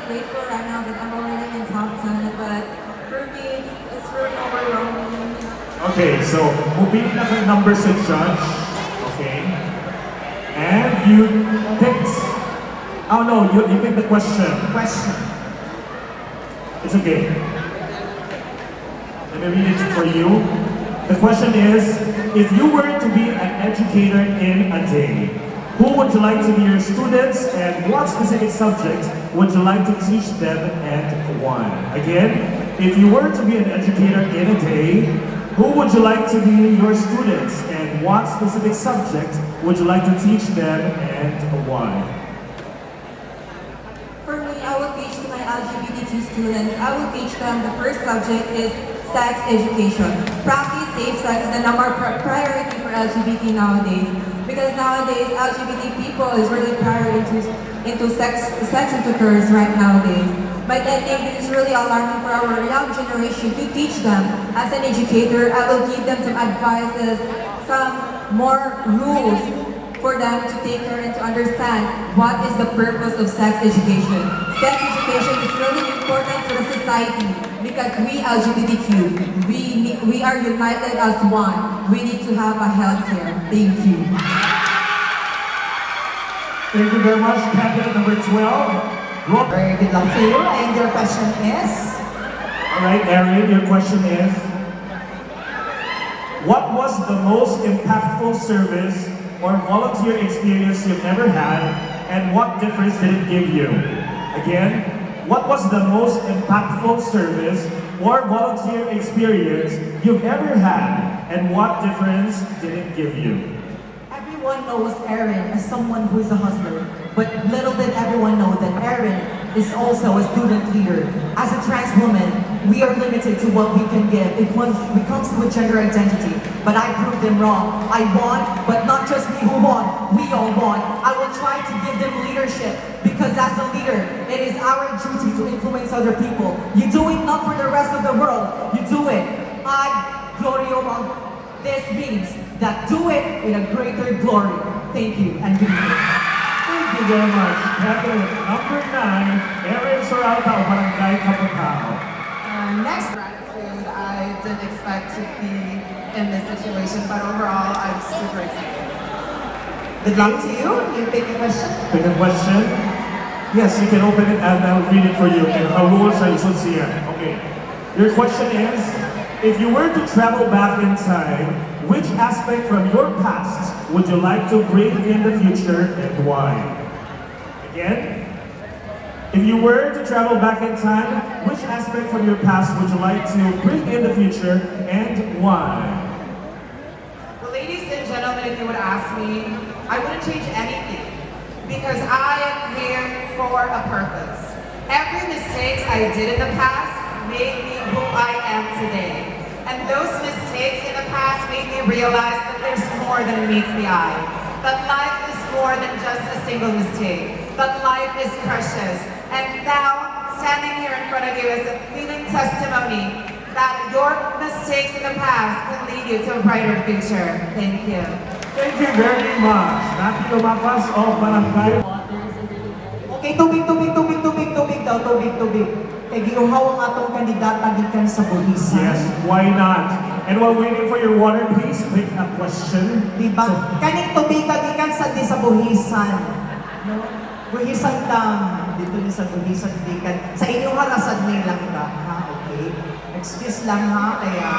grateful right now that I'm already in top 10, but for me, it's really overwhelming. Okay, so pumili na kang number sa judge. Okay. And you picked. Oh no, you picked the question. Question. It's okay. Let me read it for you. The question is, if you were to be an educator in a day, who would you like to be your students and what specific subject would you like to teach them and why? Again, if you were to be an educator in a day, who would you like to be your students and what specific subject would you like to teach them and why? For me, I will teach to my LGBTQ students. I will teach them the first subject is sex education. Practice safe sex is the number priority for LGBT nowadays. Because nowadays, LGBT people is really prior into sex intercourse right nowadays. But I think it is really alarming for our young generation to teach them. As an educator, I will give them some advices, some more rules for them to take care and to understand what is the purpose of sex education. Sex education is really important to the society because we LGBTQ, we are united as one. We need to have a healthcare. Thank you. Thank you very much, candidate number 12. Very good luck to you. And your question is? Alright, Erin, your question is, what was the most impactful service or volunteer experience you've ever had, and what difference did it give you? Again, what was the most impactful service or volunteer experience you've ever had, and what difference did it give you? Everyone knows Erin as someone who is a hustler, but little did everyone know that Erin is also a student leader. As a trans woman, we are limited to what we can give. It comes to a gender identity, but I proved them wrong. I won, but not just me who won, we all won. I will try to give them leadership, because as a leader, it is our duty to influence other people. You do it not for the rest of the world, you do it ad gloriam. This means that do it in a greater glory. Thank you, and good evening. Thank you very much. Candidate number 9, Erin Soralta of Barangay Kapitao. Next gratitude, I didn't expect to be in this situation, but overall, I'm super excited. Good luck to you. You pick a question. Pick a question. Yes, you can open it and I'll read it for you. And how rules are sincere. Okay. Your question is, if you were to travel back in time, which aspect from your past would you like to bring in the future and why? Again, if you were to travel back in time, which aspect from your past would you like to bring in the future and why? Well, ladies and gentlemen, if you would ask me, I wouldn't change anything because I am here for a purpose. Every mistake I did in the past made me who I am today. And those mistakes in the past made me realize that there's more than meets the eye. That life is more than just a single mistake. That life is precious. And now, standing here in front of you is a living testimony that your mistakes in the past can lead you to a brighter future. Thank you. Thank you very much. Natin Lumapas of Barangay. Okay, tubig daw, tubig. Kay giuhaw ang atong kandidata gikan sa buhisan. Yes, why not? And while waiting for your water, please pick a question. Diba? Kaning tubig gikan sa di sa buhisan. No? Buhisan tam. Dito ni sa buhisan gikan. Sa inyong harasad ni lang ka. Ha? Okay. Excuse lang ha. Kaya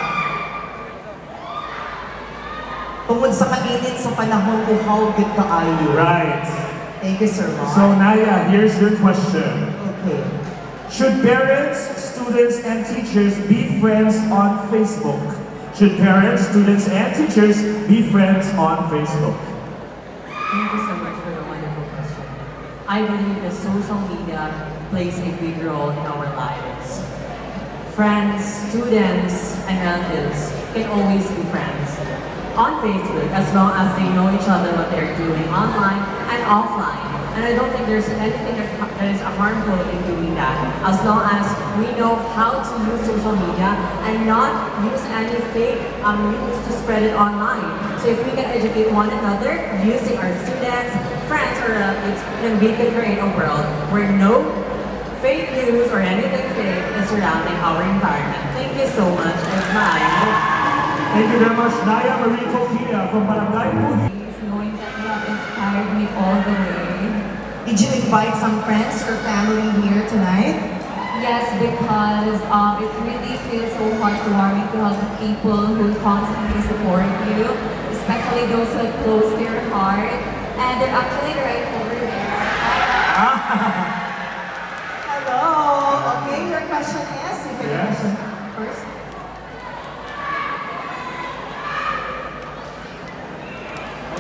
tungod sa kainit sa panahon uhaw gid kaayo. Right. Thank you, Sir Mark. So Naya, here's your question. Okay. Should parents, students, and teachers be friends on Facebook? Should parents, students, and teachers be friends on Facebook? Thank you so much for the wonderful question. I believe that social media plays a big role in our lives. Friends, students, and relatives can always be friends on Facebook as long as they know each other, what they're doing online and offline. And I don't think there's anything that is harmful in doing that, as long as we know how to use social media and not use any fake news to spread it online. So if we can educate one another using our students, friends, or relatives, then we can create a world where no fake news or anything fake is surrounding our environment. Thank you so much. It's mine. Thank you very much, Naya Marie Coquia from Barangay Buhi. Knowing that you have inspired me all the way. Did you invite some friends or family here tonight? Yes, because it really feels so heartwarming to have the people who constantly support you, especially those who are close to your heart. And they're actually right over there. Hello. Okay, your question is, you can Yes. question first.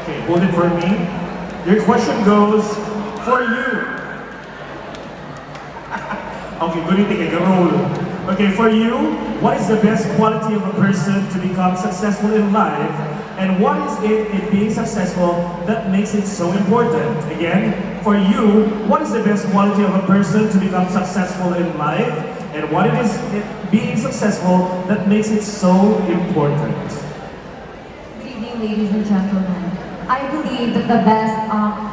Okay, hold it for me. Your question goes for you. Okay, good thing, roll. Okay, for you, what is the best quality of a person to become successful in life? And what is it in being successful that makes it so important? Again, for you, what is the best quality of a person to become successful in life? And what it is in being successful that makes it so important? Good evening, ladies and gentlemen. I believe that the best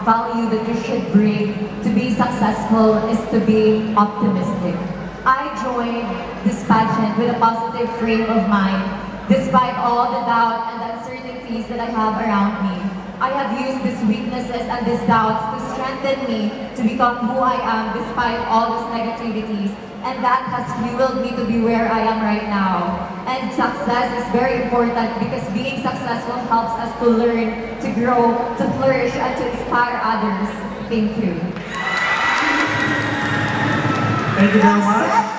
value that you should bring to be successful is to be optimistic. I joined this pageant with a positive frame of mind, despite all the doubt and uncertainties that I have around me. I have used these weaknesses and these doubts to strengthen me to become who I am despite all these negativities, and that has fueled me to be where I am right now. And success is very important because being successful helps us to learn, to grow, to flourish, and to inspire others. Thank you. Thank you very much.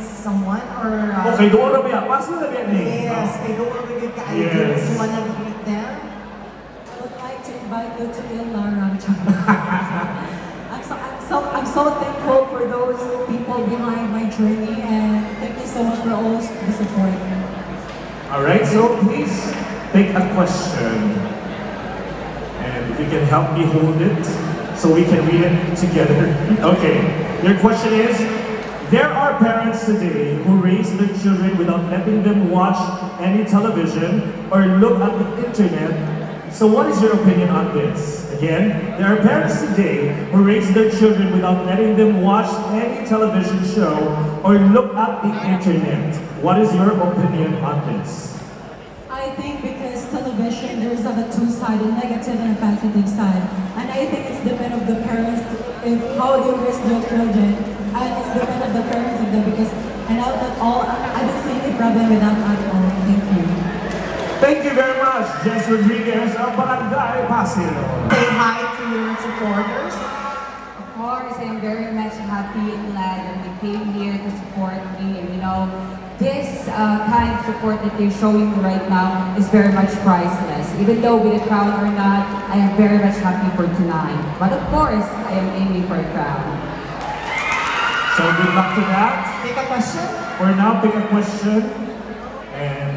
Someone or... Okay, doon na ba? Paso na ba ni? Yes, kay Dora Bigit ka Yes. You wanna greet them? I would like to invite you to Ilaram. I'm so thankful for those people behind my journey, and thank you so much for all the support. Alright, so please pick a question. And if you can help me hold it so we can read it together. Okay, your question is, there are parents today who raise their children without letting them watch any television or look at the internet. So what is your opinion on this? Again, there are parents today who raise their children without letting them watch any television show or look at the internet. What is your opinion on this? I think because television, there's a two-sided, negative and a positive side. And I think it's depend of the parents if how they raise their children. And it's depend of the parents of them because and out of all, I don't see any problem with that at all. Thank you. Thank you very much, Jess Rodriguez of Barangay Pasir. Say hi to your supporters. Of course, I am very much happy and glad that they came here to support me. And this kind of support that they're showing me right now is very much priceless. Even though with a crown or not, I am very much happy for tonight. But of course, I am aiming for a crown. So good luck to that. Pick a question. For now, pick a question. And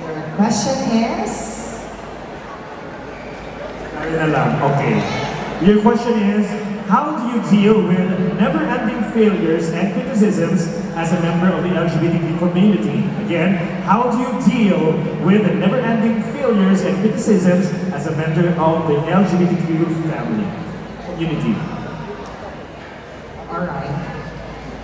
Your question is... ayun na lang. Okay. Your question is, how do you deal with never-ending failures and criticisms as a member of the LGBTQ community? Again, how do you deal with never-ending failures and criticisms as a member of the LGBTQ community? Alright.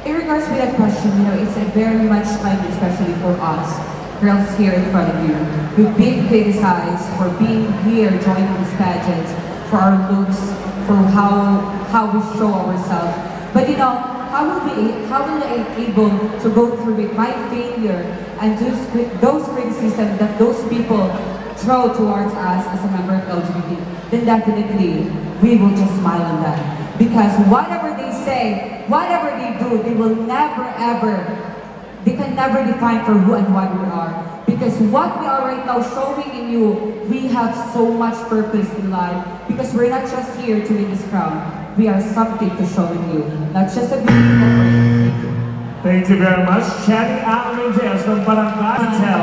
In regards to that question, it's a very much like, especially for us, girls here in front of you, we've been criticized for being here joining these pageants, for our looks, for how we show ourselves. But how will I be able to go through with my failure and those criticisms that those people throw towards us as a member of LGBT? Then definitely we will just smile on that. Because whatever they say, whatever they do, they can never define for who and what we are. Because what we are right now showing in you, we have so much purpose in life. Because we're not just here to win this crown. We are something to show in you. Not just a beautiful person. Thank you very much. Channing Almendes from Barangay Hotel.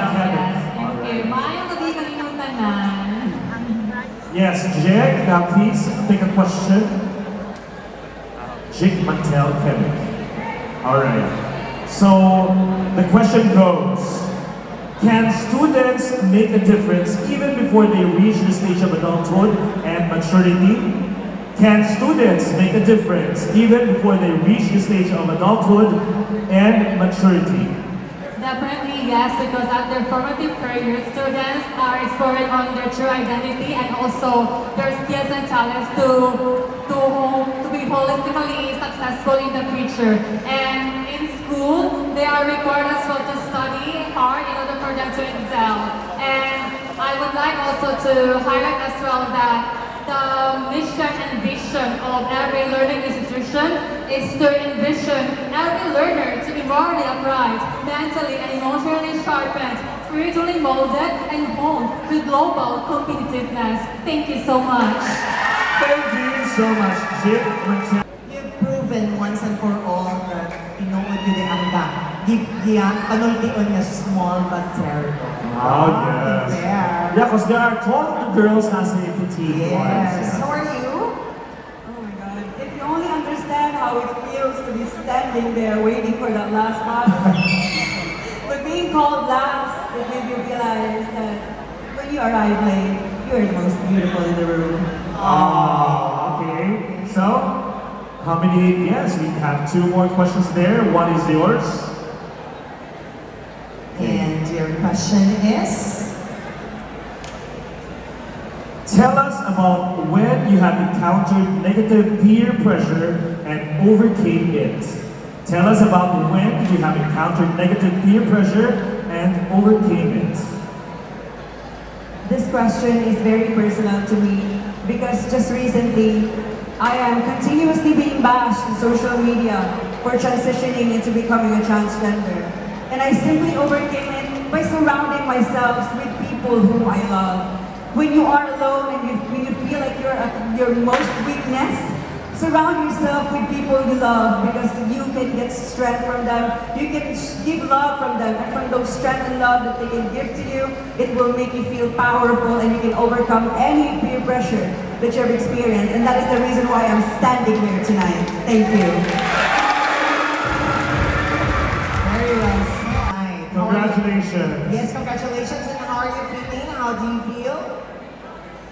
Okay, maayo ka di kanilang tanan. Yes, Jake, now please take a question. Jake Mantel Quebec. Alright. So, the question goes, can students make a difference even before they reach the stage of adulthood and maturity? Can students make a difference even before they reach the stage of adulthood and maturity? Definitely yes, because at their formative career, students are exploring on their true identity and also their skills and talents to be holistically successful in the future. And in school, they are required as well to study hard in order for them to excel. And I would like also to highlight as well that the mission and vision of every learning institution is to envision every learner to be morally upright, mentally and emotionally sharpened, spiritually molded, and honed with global competitiveness. Thank you so much. Thank you so much, Jip. You've proven once and for all that tinuod yun ang anda. Panultiun niya small but terrible. Oh, yes. There. Yeah, because there are tall girls as a petite Yes. ones. How are you? Oh my God. If you only understand how it feels to be standing there waiting for that last bottle. But being called last, it made you realize that when you arrive late, you're the most beautiful in the room. Oh, okay. So, how many? Yes, we have two more questions there. One is yours. And your question is? Tell us about when you have encountered negative peer pressure and overcame it. Tell us about when you have encountered negative peer pressure and overcame it. This question is very personal to me because just recently I am continuously being bashed in social media for transitioning into becoming a transgender. And I simply overcame it by surrounding myself with people whom I love. When you are alone and when you feel like you're at your most weakness, surround yourself with people you love because you can get strength from them. You can give love from them, and from those strength and love that they can give to you, it will make you feel powerful and you can overcome any peer pressure that you've experienced. And that is the reason why I'm standing here tonight. Thank you. Very well said. Congratulations. Yes, congratulations. And how are you feeling? How do you feel?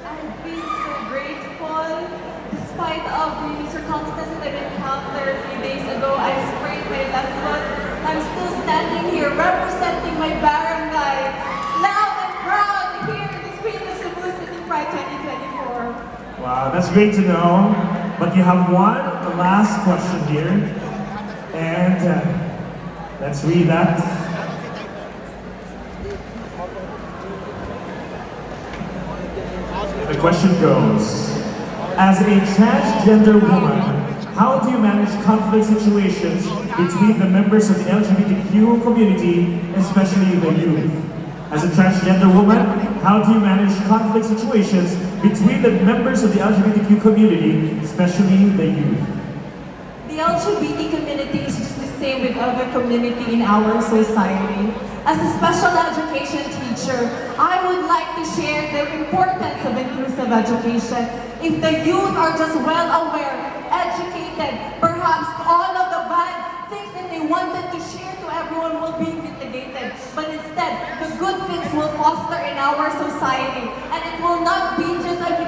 I feel so grateful. Despite of the circumstances I encountered a few days ago, I sprained my left foot. I'm still standing here representing my barangay. Loud and proud here in the Queen of Cebu City Pride 2024. Wow, that's great to know. But you have one last question here. And let's read that. The question goes, as a transgender woman, how do you manage conflict situations between the members of the LGBTQ community, especially the youth? As a transgender woman, how do you manage conflict situations between the members of the LGBTQ community, especially the youth? The LGBT community is just the same with other community in our society. As a special education teacher, I would like to share the importance of inclusive education. If the youth are just well aware, educated, perhaps all of the bad things that they wanted to share to everyone will be mitigated. But instead, the good things will foster in our society. And it will not be just a